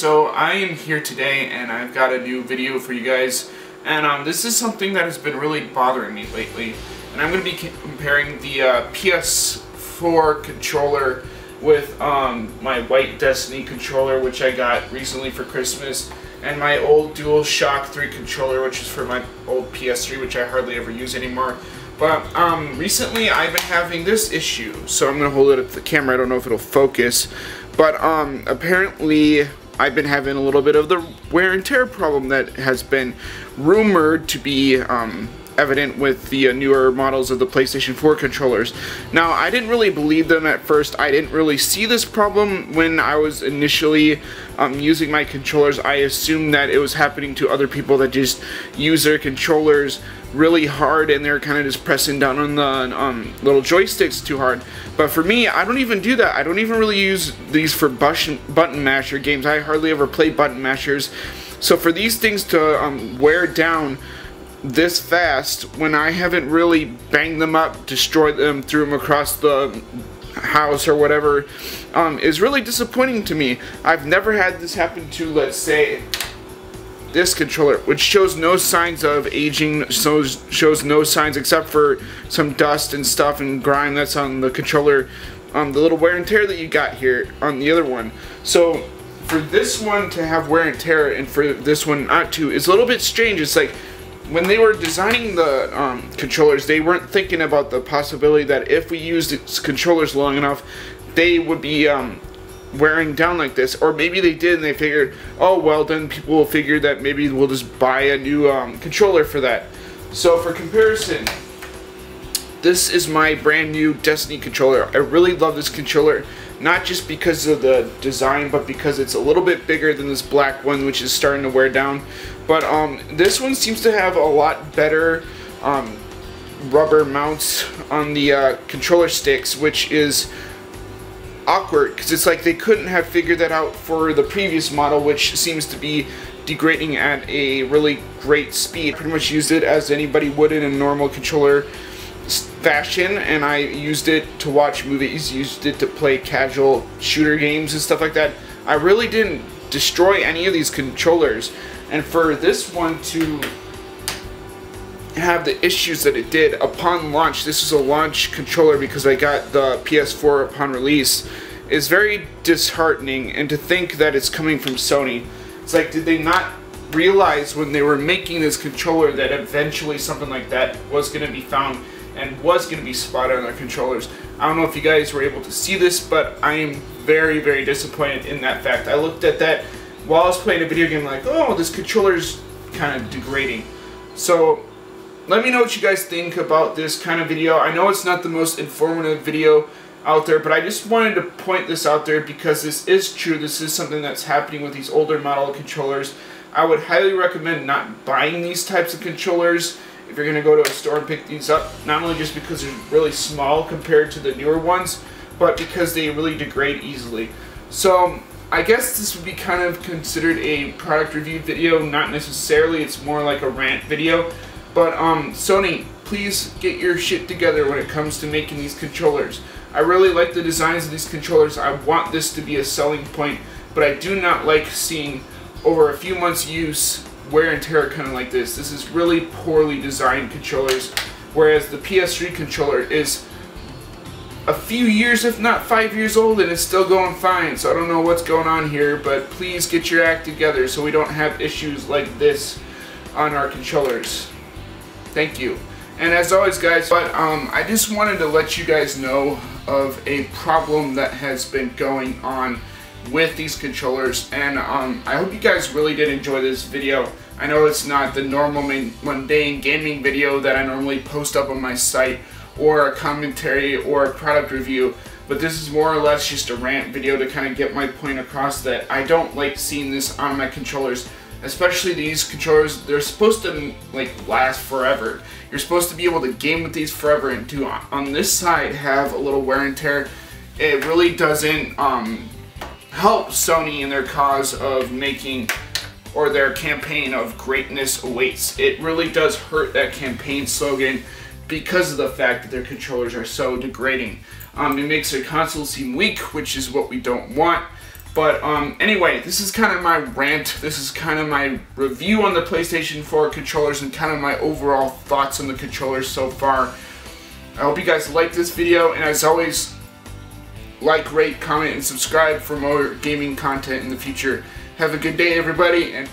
so I am here today and I've got a new video for you guys, and this is something that has been really bothering me lately, and I'm going to be comparing the PS4 controller with my white Destiny controller, which I got recently for Christmas, and my old DualShock 3 controller, which is for my old PS3, which I hardly ever use anymore. But recently I've been having this issue, so I'm going to hold it up to the camera. I don't know if it'll focus, but apparently I've been having a little bit of the wear and tear problem that has been rumored to be evident with the newer models of the PlayStation 4 controllers. Now, I didn't really believe them at first. I didn't really see this problem when I was initially using my controllers. I assumed that it was happening to other people that just use their controllers really hard and they're kind of just pressing down on the little joysticks too hard. But for me, I don't even do that. I don't even really use these for button masher games. I hardly ever play button mashers. So for these things to wear down this fast when I haven't really banged them up, destroyed them, threw them across the house or whatever, is really disappointing to me. I've never had this happen to, let's say, this controller, which shows no signs of aging, shows no signs except for some dust and stuff and grime that's on the controller, the little wear and tear that you got here on the other one. So for this one to have wear and tear and for this one not to is a little bit strange. It's like when they were designing the controllers, they weren't thinking about the possibility that if we used its controllers long enough, they would be wearing down like this. Or maybe they did and they figured, oh well, then people will figure that maybe we'll just buy a new controller for that. So for comparison, this is my brand new Destiny controller. I really love this controller, not just because of the design, but because it's a little bit bigger than this black one, which is starting to wear down. But this one seems to have a lot better rubber mounts on the controller sticks, which is awkward because it's like they couldn't have figured that out for the previous model, which seems to be degrading at a really great speed. Pretty much used it as anybody would in a normal controller fashion, and I used it to watch movies, used it to play casual shooter games and stuff like that. I really didn't destroy any of these controllers, and for this one to have the issues that it did upon launch, this is a launch controller because I got the PS4 upon release, is very disheartening. And to think that it's coming from Sony, it's like, did they not realize when they were making this controller that eventually something like that was going to be found and was going to be spotted on their controllers? I don't know if you guys were able to see this, but I am very, very disappointed in that fact. I looked at that while I was playing a video game like, oh, this controller's kind of degrading. So let me know what you guys think about this kind of video. I know it's not the most informative video out there, but I just wanted to point this out there because this is true. This is something that's happening with these older model controllers. I would highly recommend not buying these types of controllers if you're going to go to a store and pick these up, not only just because they're really small compared to the newer ones, but because they really degrade easily. So I guess this would be kind of considered a product review video, not necessarily. It's more like a rant video. But Sony, please get your shit together when it comes to making these controllers. I really like the designs of these controllers. I want this to be a selling point, but I do not like seeing over a few months use wear and tear kind of like this. This is really poorly designed controllers, whereas the PS3 controller is a few years, if not 5 years old, and it's still going fine. So I don't know what's going on here, but please get your act together so we don't have issues like this on our controllers. Thank you. And as always, guys, I just wanted to let you guys know of a problem that has been going on with these controllers, and I hope you guys really did enjoy this video. I know it's not the normal mundane gaming video that I normally post up on my site, or a commentary or a product review, but this is more or less just a rant video to kind of get my point across that I don't like seeing this on my controllers. Especially these controllers, they're supposed to like last forever. You're supposed to be able to game with these forever, and to on this side have a little wear and tear. It really doesn't help Sony in their cause of making, or their campaign of greatness awaits. It really does hurt that campaign slogan because of the fact that their controllers are so degrading. It makes their console seem weak, which is what we don't want. But anyway, this is kind of my rant. This is kind of my review on the PlayStation 4 controllers and kind of my overall thoughts on the controllers so far. I hope you guys like this video, and as always, like, rate, comment, and subscribe for more gaming content in the future. Have a good day, everybody, and